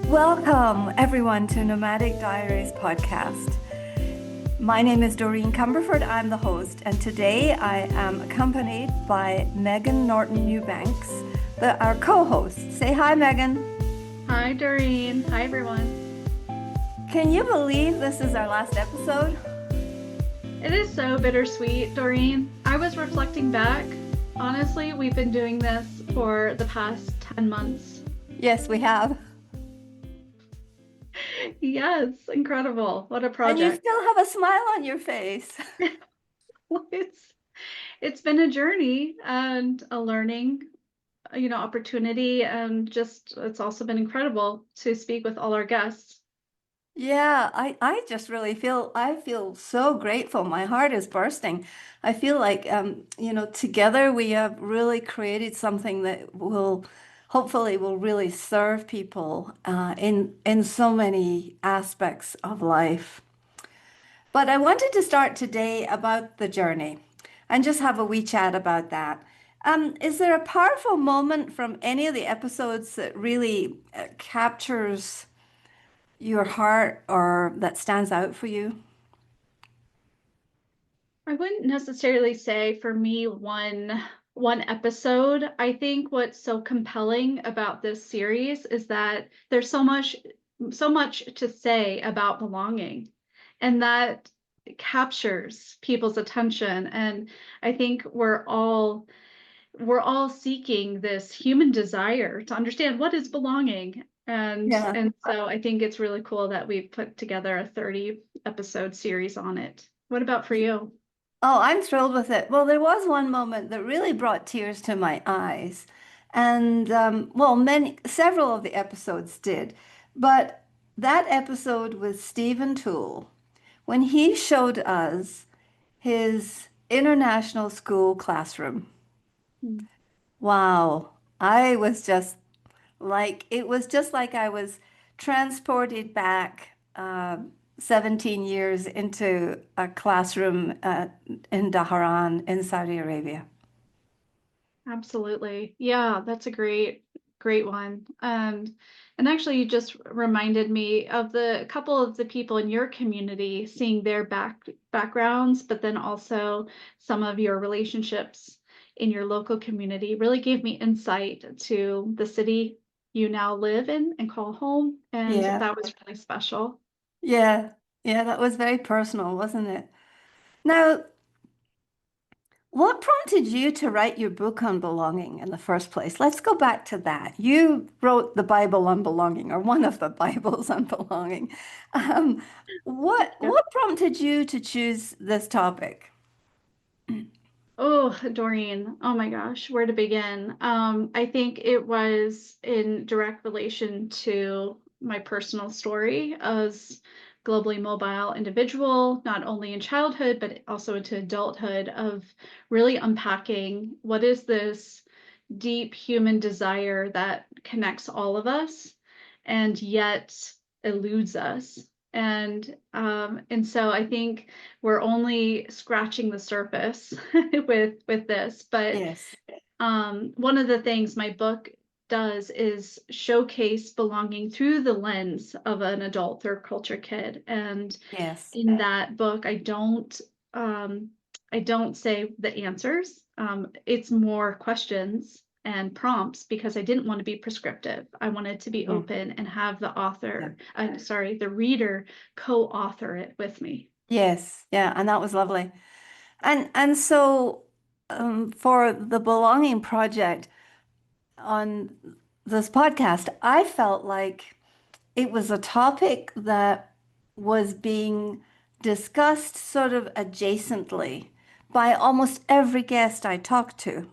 Welcome, everyone, to Nomadic Diaries podcast. My name is Doreen Cumberford. I'm the host, and today I am accompanied by Megan Norton-Newbanks, our co-host. Say hi, Megan. Hi, Doreen. Hi, everyone. Can you believe this is our last episode? It is so bittersweet, Doreen. I was reflecting back. Honestly, we've been doing this for the past 10 months. Yes, we have. Yes, incredible. What a And you project. still have a smile on your face. It's been a journey and a learning, opportunity, and just it's also been incredible to speak with all our guests. Yeah, I just really I feel so grateful. My heart is bursting. I feel like together we have really created something that will hopefully will really serve people in so many aspects of life. But I wanted to start today about the journey and just have a wee chat about that. Is there a powerful moment from any of the episodes that really captures your heart or that stands out for you? I wouldn't necessarily say for me one episode. I think what's so compelling about this series is that there's so much to say about belonging, and that captures people's attention. And I think we're all seeking this human desire to understand what is belonging. And Yeah. and so I think it's really cool that we've put together a 30 episode series on it. What about for you? Oh, I'm thrilled with it. Well, there was one moment that really brought tears to my eyes. And several of the episodes did. But that episode with Stephen Toole, when he showed us his international school classroom. Mm. Wow. I was just it was just like I was transported back 17 years into a classroom in Dhahran in Saudi Arabia. Absolutely. Yeah, that's a great one. And actually you just reminded me of the couple of the people in your community, seeing their backgrounds, but then also some of your relationships in your local community really gave me insight to the city you now live in and call home. And Yeah, that was really special. yeah, yeah, that was very personal, wasn't it? Now, what prompted you to write your book on belonging in the first place? Let's go back to that. You wrote the Bible on belonging, or one of the Bibles on belonging. Um, what Yeah. what prompted you to choose this topic? Oh, Doreen, oh my gosh, where to begin? I think it was in direct relation to my personal story as globally mobile individual, not only in childhood, but also into adulthood, of really unpacking what is this deep human desire that connects all of us and yet eludes us. And so I think we're only scratching the surface with this. But Yes, one of the things my book does is showcase belonging through the lens of an adult third culture kid. And yes. in that book, um, I don't say the answers. It's more questions and prompts because I didn't want to be prescriptive. I wanted to be Mm. open and have the Yeah. the reader co-author it with me. Yes, yeah, and that was lovely. And so for the Belonging Project on this podcast, I felt like it was a topic that was being discussed sort of adjacently by almost every guest I talked to.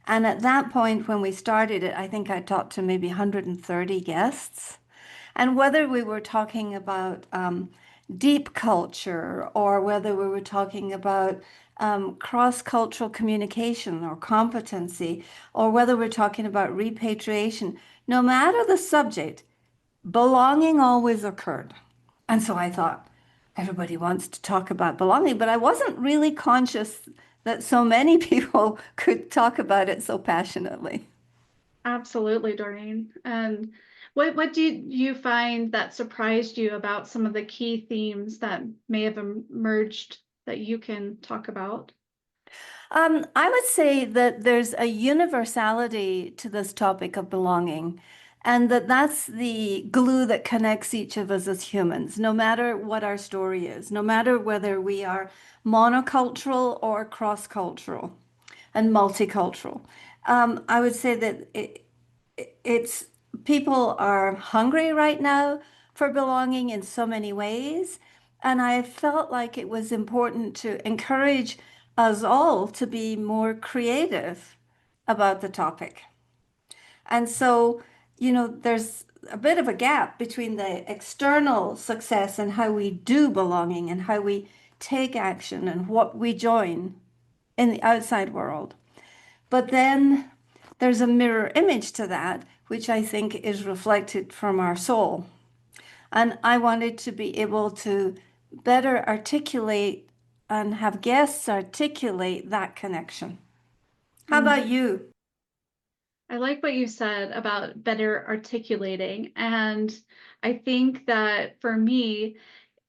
And at that point, when we started it, I think I talked to maybe 130 guests. And whether we were talking about deep culture or whether we were talking about cross-cultural communication or competency, or whether we're talking about repatriation, no matter the subject, belonging always occurred. And so I thought, everybody wants to talk about belonging, but I wasn't really conscious that so many people could talk about it so passionately. Absolutely, Doreen. And What do you find that surprised you about some of the key themes that may have emerged that you can talk about? I would say that there's a universality to this topic of belonging, and that's the glue that connects each of us as humans, no matter what our story is, no matter whether we are monocultural or cross-cultural and multicultural. I would say that it's people are hungry right now for belonging in so many ways. And I felt like it was important to encourage us all to be more creative about the topic. And so, there's a bit of a gap between the external success and how we do belonging and how we take action and what we join in the outside world. But then there's a mirror image to that, which I think is reflected from our soul. And I wanted to be able to better articulate and have guests articulate that connection. How Mm. about you? I like what you said about better articulating. And I think that for me,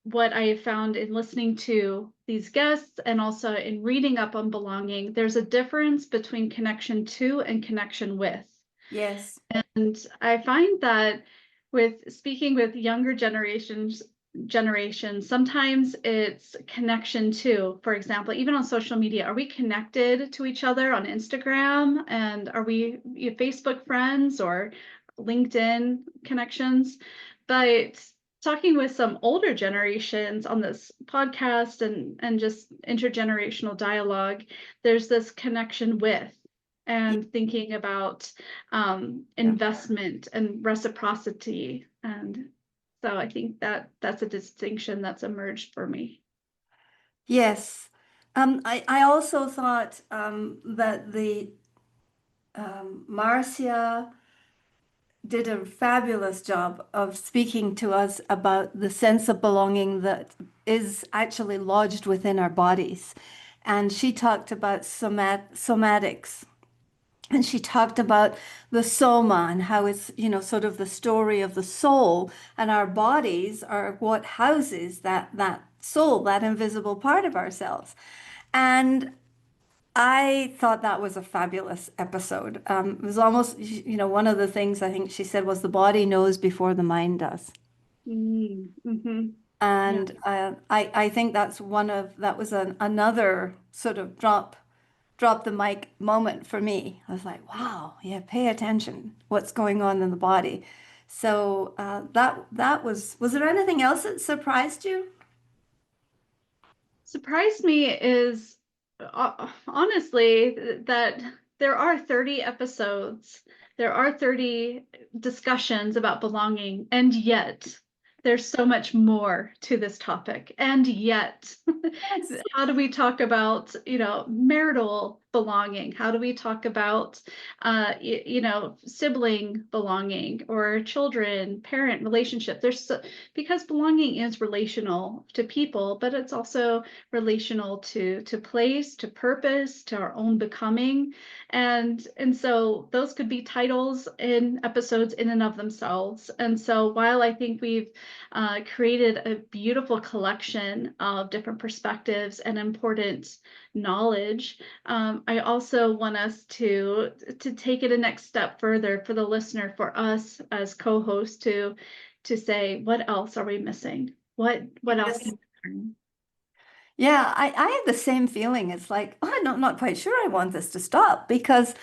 what I have found in listening to these guests and also in reading up on belonging, there's a difference between connection to and connection with. Yes. And I find that with speaking with younger generations, sometimes it's connection too. For example, even on social media, are we connected to each other on Instagram? And are we Facebook friends or LinkedIn connections? But talking with some older generations on this podcast and just intergenerational dialogue, there's this connection with and thinking about Yeah. investment and reciprocity. And so I think that that's a distinction that's emerged for me. Yes. I also thought that the Marcia did a fabulous job of speaking to us about the sense of belonging that is actually lodged within our bodies. And she talked about somatics. And she talked about the soma and how it's, sort of the story of the soul, and our bodies are what houses that soul, that invisible part of ourselves. And I thought that was a fabulous episode. It was almost, one of the things I think she said was the body knows before the mind does. Mm-hmm. Yeah. And I think that was another sort of drop the mic moment for me. I was like, wow, yeah, pay attention, what's going on in the body. So that was there anything else that surprised you? Surprised me is honestly that there are 30 episodes, there are 30 discussions about belonging, and yet there's so much more to this topic. And yet, Yes. how do we talk about, marital belonging? How do we talk about, sibling belonging or children, parent relationship? Because belonging is relational to people, but it's also relational to place, to purpose, to our own becoming. And so those could be titles in episodes in and of themselves. And so while I think we've created a beautiful collection of different perspectives and important knowledge, I also want us to take it a next step further for the listener, for us as co-hosts to say, what else are we missing? What else Yes. can we learn? Yeah, I have the same feeling. It's like, oh, I'm not quite sure I want this to stop because,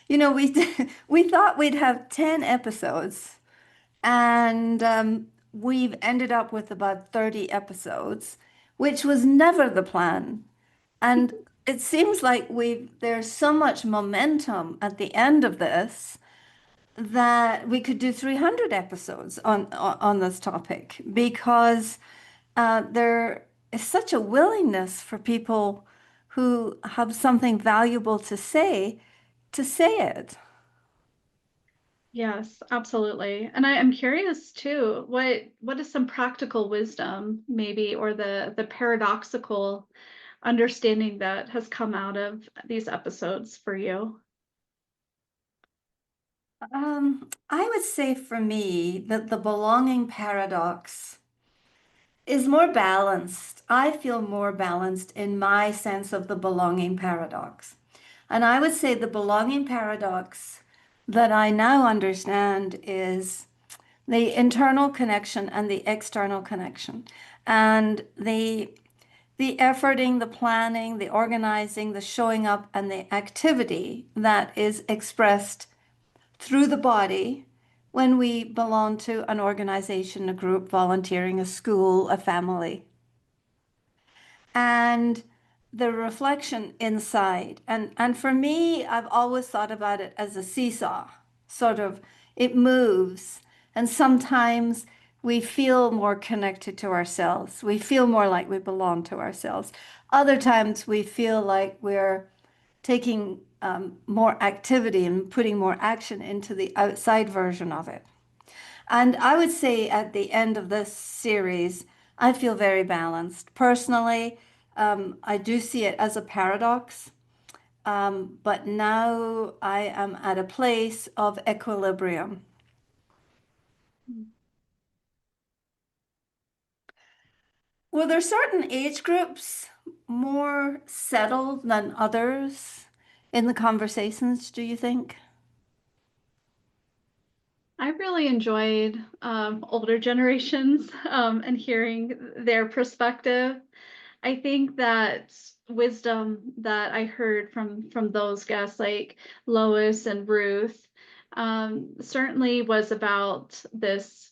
we we thought we'd have 10 episodes, and we've ended up with about 30 episodes, which was never the plan. And it seems like there's so much momentum at the end of this that we could do 300 episodes on this topic, because there is such a willingness for people who have something valuable to say it. Yes, absolutely. And I am curious too, what is some practical wisdom maybe, or the paradoxical understanding that has come out of these episodes for you? I would say for me that the belonging paradox is more balanced. I feel more balanced in my sense of the belonging paradox. And I would say the belonging paradox that I now understand is the internal connection and the external connection. And the efforting, the planning, the organizing, the showing up, and the activity that is expressed through the body when we belong to an organization, a group, volunteering, a school, a family, and the reflection inside. And for me, I've always thought about it as a seesaw, sort of it moves. And sometimes we feel more connected to ourselves. We feel more like we belong to ourselves. Other times we feel like we're taking more activity and putting more action into the outside version of it. And I would say at the end of this series, I feel very balanced. Personally, I do see it as a paradox, but now I am at a place of equilibrium. Were there certain age groups more settled than others in the conversations, do you think? I really enjoyed older generations and hearing their perspective. I think that wisdom that I heard from those guests like Lois and Ruth certainly was about this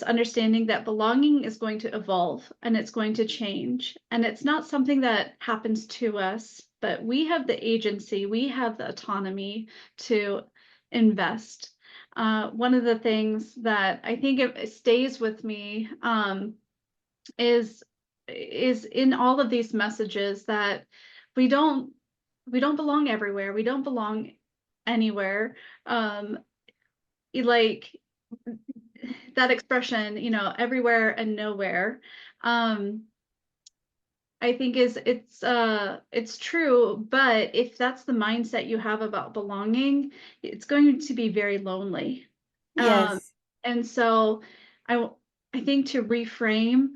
understanding that belonging is going to evolve and it's going to change. And it's not something that happens to us, but we have the agency, we have the autonomy to invest. One of the things that I think it stays with me is is in all of these messages that we don't we don't belong everywhere. We don't belong anywhere. Um, like that expression, everywhere and nowhere. Um, I think it's true, but if that's the mindset you have about belonging, it's going to be very lonely. Um, Yes. and so I I think to reframe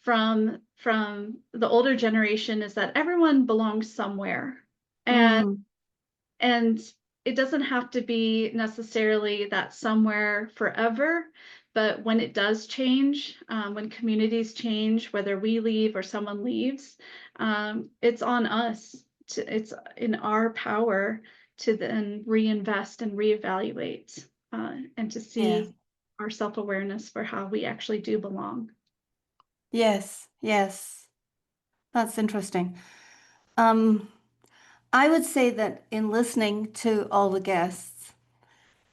from the older generation is that everyone belongs somewhere. And Mm, and it doesn't have to be necessarily that somewhere forever, but when it does change, when communities change, whether we leave or someone leaves, it's on us. It's in our power to then reinvest and reevaluate and to yeah. see our self-awareness for how we actually do belong. Yes. Yes. That's interesting. Um, I would say that in listening to all the guests,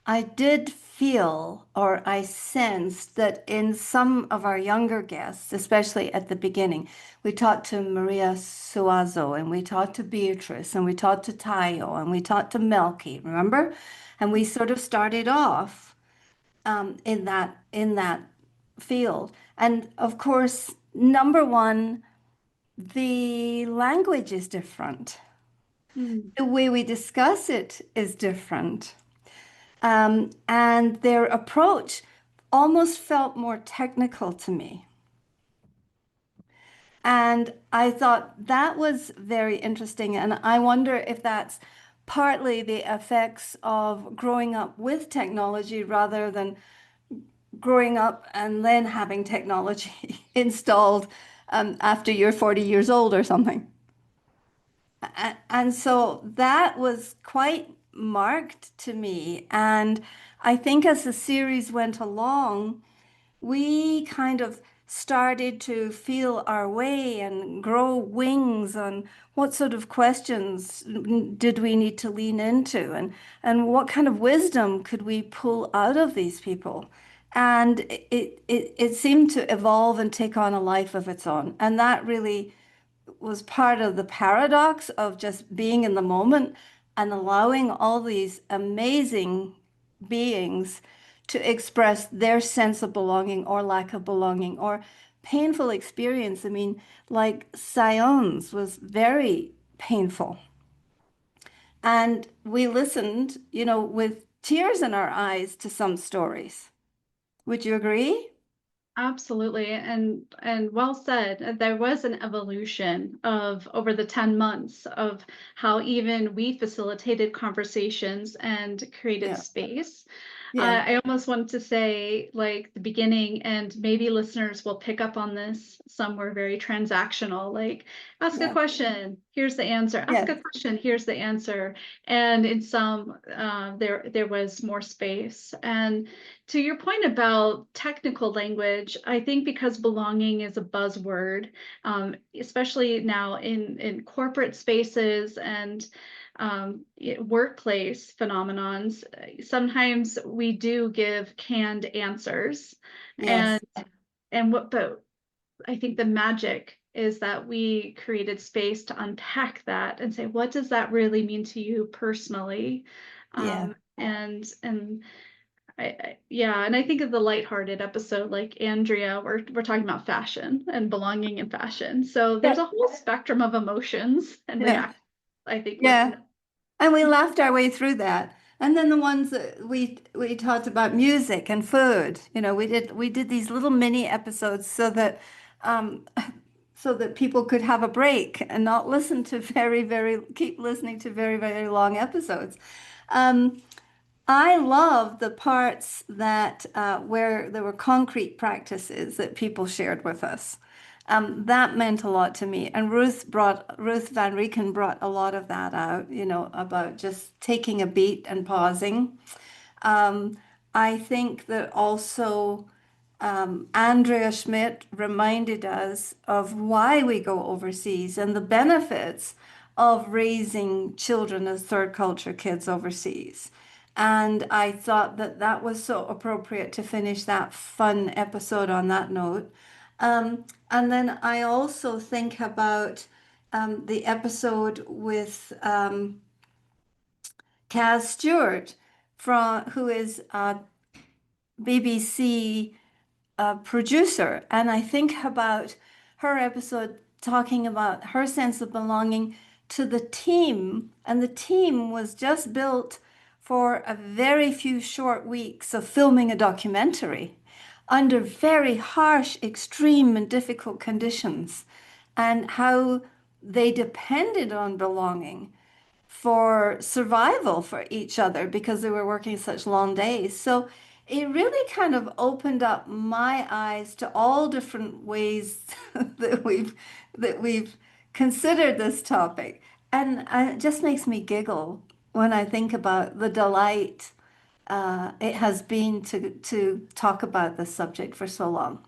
I did feel or I sensed that in some of our younger guests, especially at the beginning, we talked to Maria Suazo and we talked to Beatrice and we talked to Tayo and we talked to Melky, remember? And we sort of started off in that field. And of course, number one, the language is different. Mm, The way we discuss it is different. And their approach almost felt more technical to me. And I thought that was very interesting. And I wonder if that's partly the effects of growing up with technology rather than growing up and then having technology installed after you're 40 years old or something. And so that was quite marked to me. And I think as the series went along, we kind of started to feel our way and grow wings on what sort of questions did we need to lean into and what kind of wisdom could we pull out of these people. And it seemed to evolve and take on a life of its own. And that really was part of the paradox of just being in the moment and allowing all these amazing beings to express their sense of belonging or lack of belonging or painful experience. I mean, like Sion's was very painful. And we listened, with tears in our eyes to some stories. Would you agree? Absolutely. And well said. There was an evolution of over the 10 months of how even we facilitated conversations and created Yeah. space. Yeah. I almost want to say like the beginning, and maybe listeners will pick up on this. Some were very transactional, like ask a Yeah. question, here's the answer. Ask Yeah. a question, here's the answer. And in some, there was more space. And to your point about technical language, I think because belonging is a buzzword, especially now in corporate spaces and workplace phenomenons, sometimes we do give canned answers, and Yes. but I think the magic is that we created space to unpack that and say, what does that really mean to you personally? Yeah. And yeah, and I think of the lighthearted episode, like Andrea, we're talking about fashion and belonging in fashion. So Yeah. there's a whole spectrum of emotions and Yeah. react. I think with Yeah. And we laughed our way through that. And then the ones that we talked about music and food. We did these little mini episodes um so that people could have a break and not listen to keep listening to very, very long episodes. Um, I love the parts that where there were concrete practices that people shared with us. That meant a lot to me. And Ruth Van Reken brought a lot of that out, about just taking a beat and pausing. Um, I think that also Andrea Schmidt reminded us of why we go overseas and the benefits of raising children as third culture kids overseas. And I thought that that was so appropriate to finish that fun episode on that note. And then I also think about the episode with Cass Stewart, who is a BBC producer. And I think about her episode talking about her sense of belonging to the team. And the team was just built for a very few short weeks of filming a documentary under very harsh, extreme, and difficult conditions, and how they depended on belonging for survival for each other because they were working such long days. So it really kind of opened up my eyes to all different ways that we've considered this topic. And it just makes me giggle when I think about the delight it has been to talk about this subject for so long.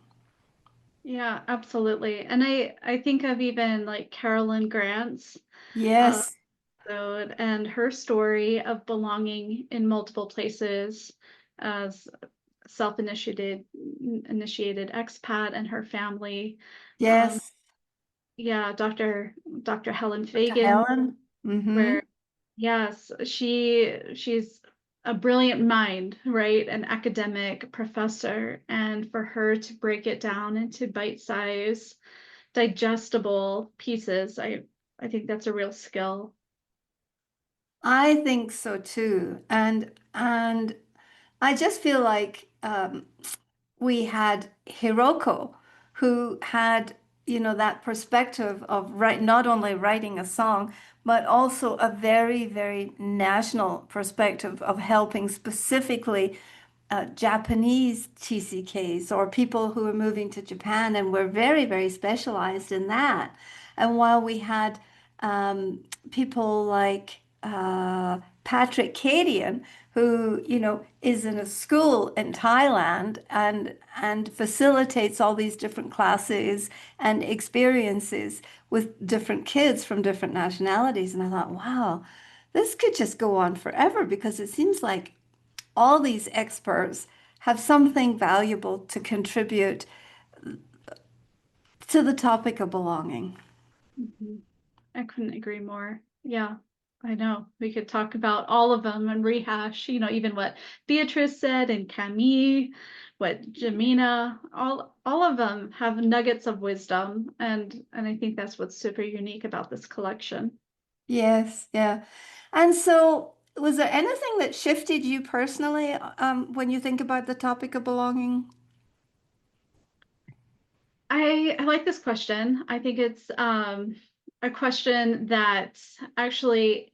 yeah, absolutely. And I think of even like Carolyn Grant's uh, Yes, episode and her story of belonging in multiple places as self-initiated expat and her family. Um, yes, yeah, Dr. Helen Dr. Fagan, Helen. Mm-hmm. where yes, she's a brilliant mind, right? An academic professor, and for her to break it down into bite-size, digestible pieces, I think that's a real skill. I think so too. And I just feel like we had Hiroko, who had, that perspective of not only writing a song, but also a very, very national perspective of helping specifically Japanese TCKs or people who are moving to Japan and were very, very specialized in that. And while we had people like Patrick Cadian, who, is in a school in Thailand and facilitates all these different classes and experiences with different kids from different nationalities. And I thought, wow, this could just go on forever because it seems like all these experts have something valuable to contribute to the topic of belonging. Mhm. I couldn't agree more. Yeah, I know. We could talk about all of them and rehash, even what Beatrice said and Camille, what Jamina, all of them have nuggets of wisdom, and I think that's what's super unique about this collection. Yes, yeah. And so Was there anything that shifted you personally when you think about the topic of belonging? I like this question. I think it's a question that actually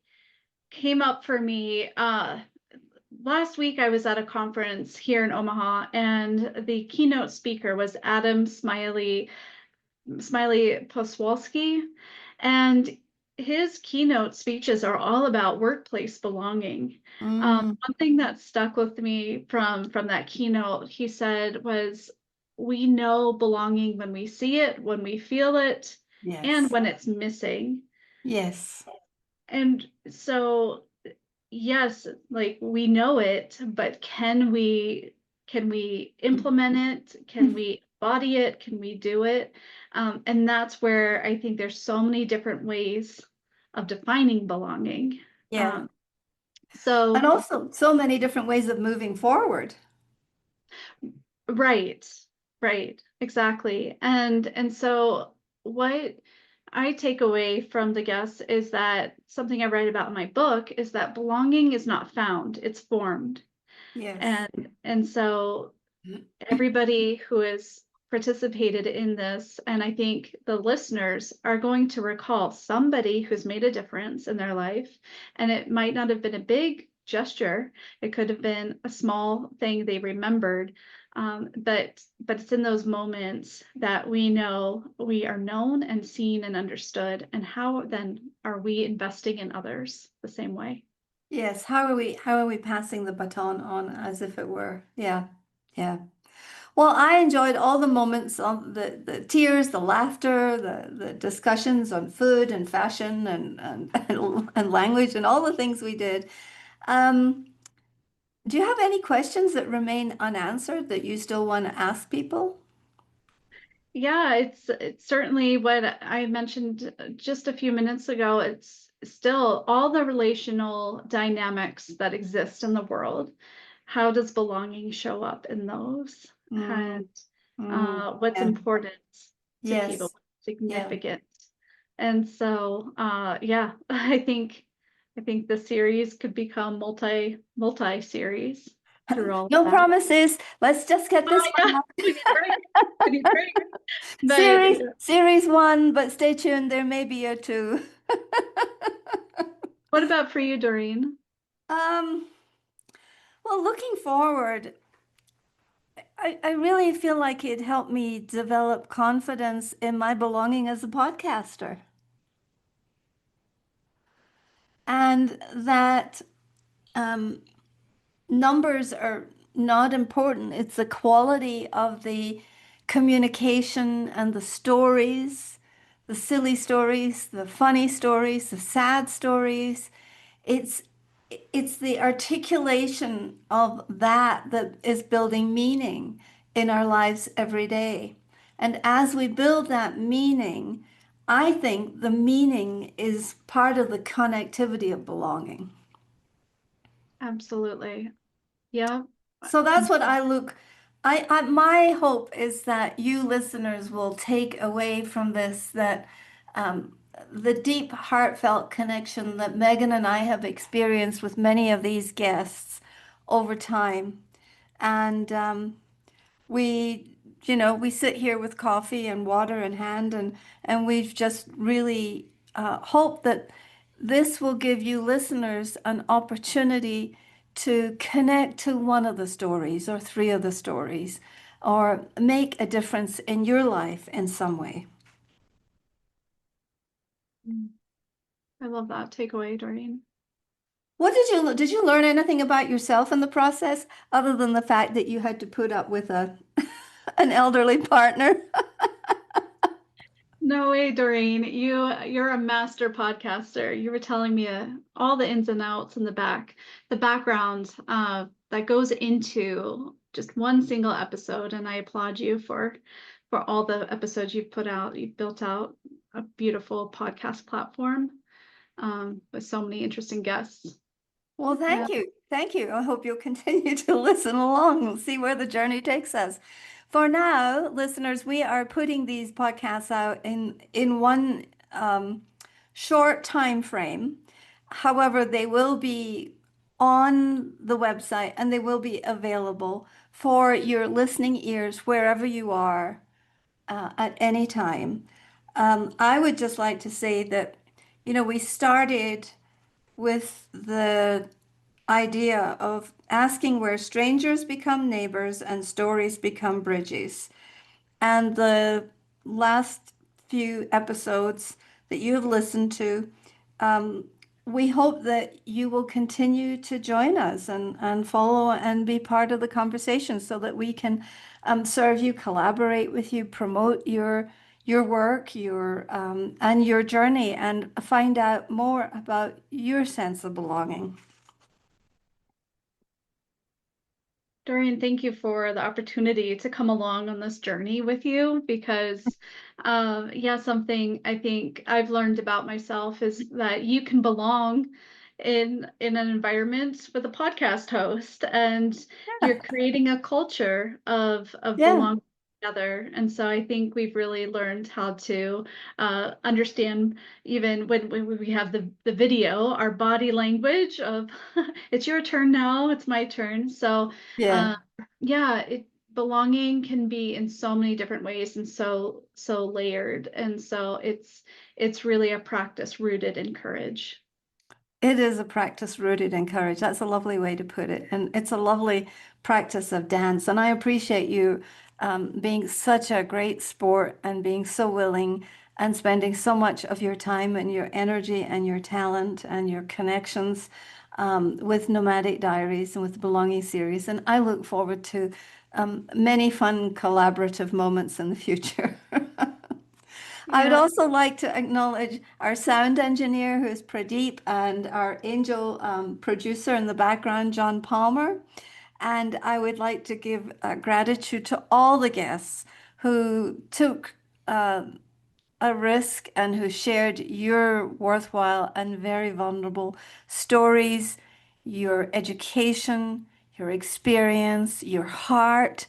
came up for me. Last week I was at a conference here in Omaha, and the keynote speaker was Adam Smiley Poswalski, and his keynote speeches are all about workplace belonging. Mm, One thing that stuck with me from that keynote, he said, was we know belonging when we see it, when we feel it, and yes. when it's missing. Yes. And so yes, like we know it, but can we implement it? Can we embody it? Can we do it? And that's where I think there's so many different ways of defining belonging. Yeah. Um, And so also so many different ways of moving forward. right, right, exactly. And so what I take away from the guests is that something I write about in my book is that belonging is not found, it's formed. Yes. And so everybody who has participated in this, and I think the listeners are going to recall somebody who's made a difference in their life. And it might not have been a big gesture, it could have been a small thing they remembered. But it's in those moments that we know we are known and seen and understood. And how then are we investing in others the same way? Yes. How are we passing the baton on as if it were? Yeah. Yeah. Well, I enjoyed all the moments of the tears, the laughter, the discussions on food and fashion and language and all the things we did. Um, do you have any questions that remain unanswered that you still want to ask people? Yeah, it's certainly what I mentioned just a few minutes ago. It's still all the relational dynamics that exist in the world. How does belonging show up in those? And Mm, mm, what's yeah. important to people, Yes. what's Yeah. significant. And so yeah, I think the series could become multi-series through all of No that. promises. Let's just get this Yeah, one out. we need break. We need break. But Series one, but stay tuned. There may be a two. what about for you, Doreen? Um, well, looking forward, I really feel like it helped me develop confidence in my belonging as a podcaster. And that um, numbers are not important. It's the quality of the communication and the stories, the silly stories, the funny stories, the sad stories. It's it's the articulation of that that is building meaning in our lives every day. And as we build that meaning, I think the meaning is part of the connectivity of belonging. Absolutely. Yeah. So that's And what my hope is that you listeners will take away from this that um, the deep, heartfelt connection that Megan and I have experienced with many of these guests over time. And we sit here with coffee and water in hand, and we've just really hoped that this will give you listeners an opportunity to connect to one of the stories or three of the stories, or make a difference in your life in some way. I love that takeaway, Doreen. What did you learn anything about yourself in the process other than the fact that you had to put up with a an elderly partner? No way, Doreen. You're a master podcaster. You were telling me all the ins and outs in the background that goes into just one single episode, and I applaud you for all the episodes you've put out. You've built out a beautiful podcast platform with so many interesting guests. Well, thank Yeah. you. Thank you. I hope you'll continue to listen along and see where the journey takes us. For now, listeners, we are putting these podcasts out in one short time frame. However, they will be on the website, and they will be available for your listening ears wherever you are at any time. I would just like to say that, we started with the idea of asking where strangers become neighbors and stories become bridges. And the last few episodes that you have listened to, um, we hope that you will continue to join us and follow and be part of the conversation so that we can serve you, collaborate with you, promote your work, your and your journey, and find out more about your sense of belonging. Doreen, thank you for the opportunity to come along on this journey with you because, yeah, something I think I've learned about myself is that you can belong in an environment with a podcast host, and you're creating a culture of Yeah, belonging together. And so I think we've really learned how to understand even when we have the video, our body language of it's your turn now, it's my turn. So yeah. uh, yeah, belonging can be in so many different ways and so layered. And so it's really a practice rooted in courage. It is a practice rooted in courage. That's a lovely way to put it. And it's a lovely practice of dance. And I appreciate you being such a great sport and being so willing and spending so much of your time and your energy and your talent and your connections with Nomadic Diaries and with the Belonging series. And I look forward to many fun collaborative moments in the future. I would Yeah. also like to acknowledge our sound engineer, who's Pradeep, and our angel producer in the background, John Palmer. And I would like to give gratitude to all the guests who took a risk and who shared your worthwhile and very vulnerable stories, your education, your experience, your heart,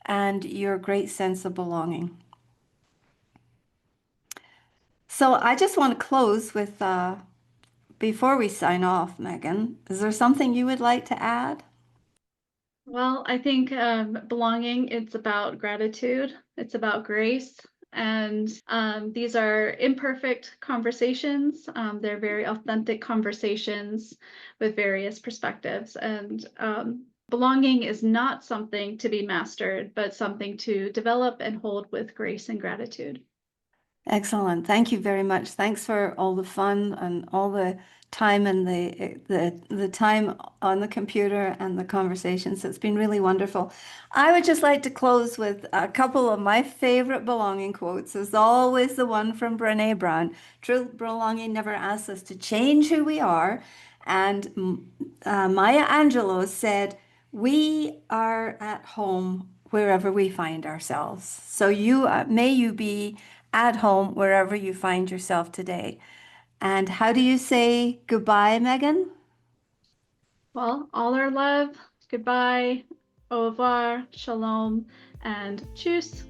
and your great sense of belonging. So I just want to close with, before we sign off, Megan, is there something you would like to add? Well, I think belonging, it's about gratitude, it's about grace. And these are imperfect conversations. They're very authentic conversations with various perspectives. And belonging is not something to be mastered, but something to develop and hold with grace and gratitude. Excellent. Thank you very much. Thanks for all the fun and all the time and the time on the computer and the conversations. It's been really wonderful. I would just like to close with a couple of my favorite belonging quotes. As always, the one from Brené Brown. True belonging never asks us to change who we are. And Maya Angelou said, "We are at home wherever we find ourselves." So may you be at home wherever you find yourself today. And how do you say goodbye, Megan? Well, all our love, goodbye, au revoir, shalom, and tschüss.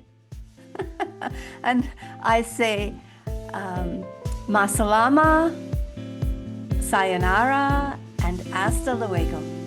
And I say masalama, sayonara, and hasta luego.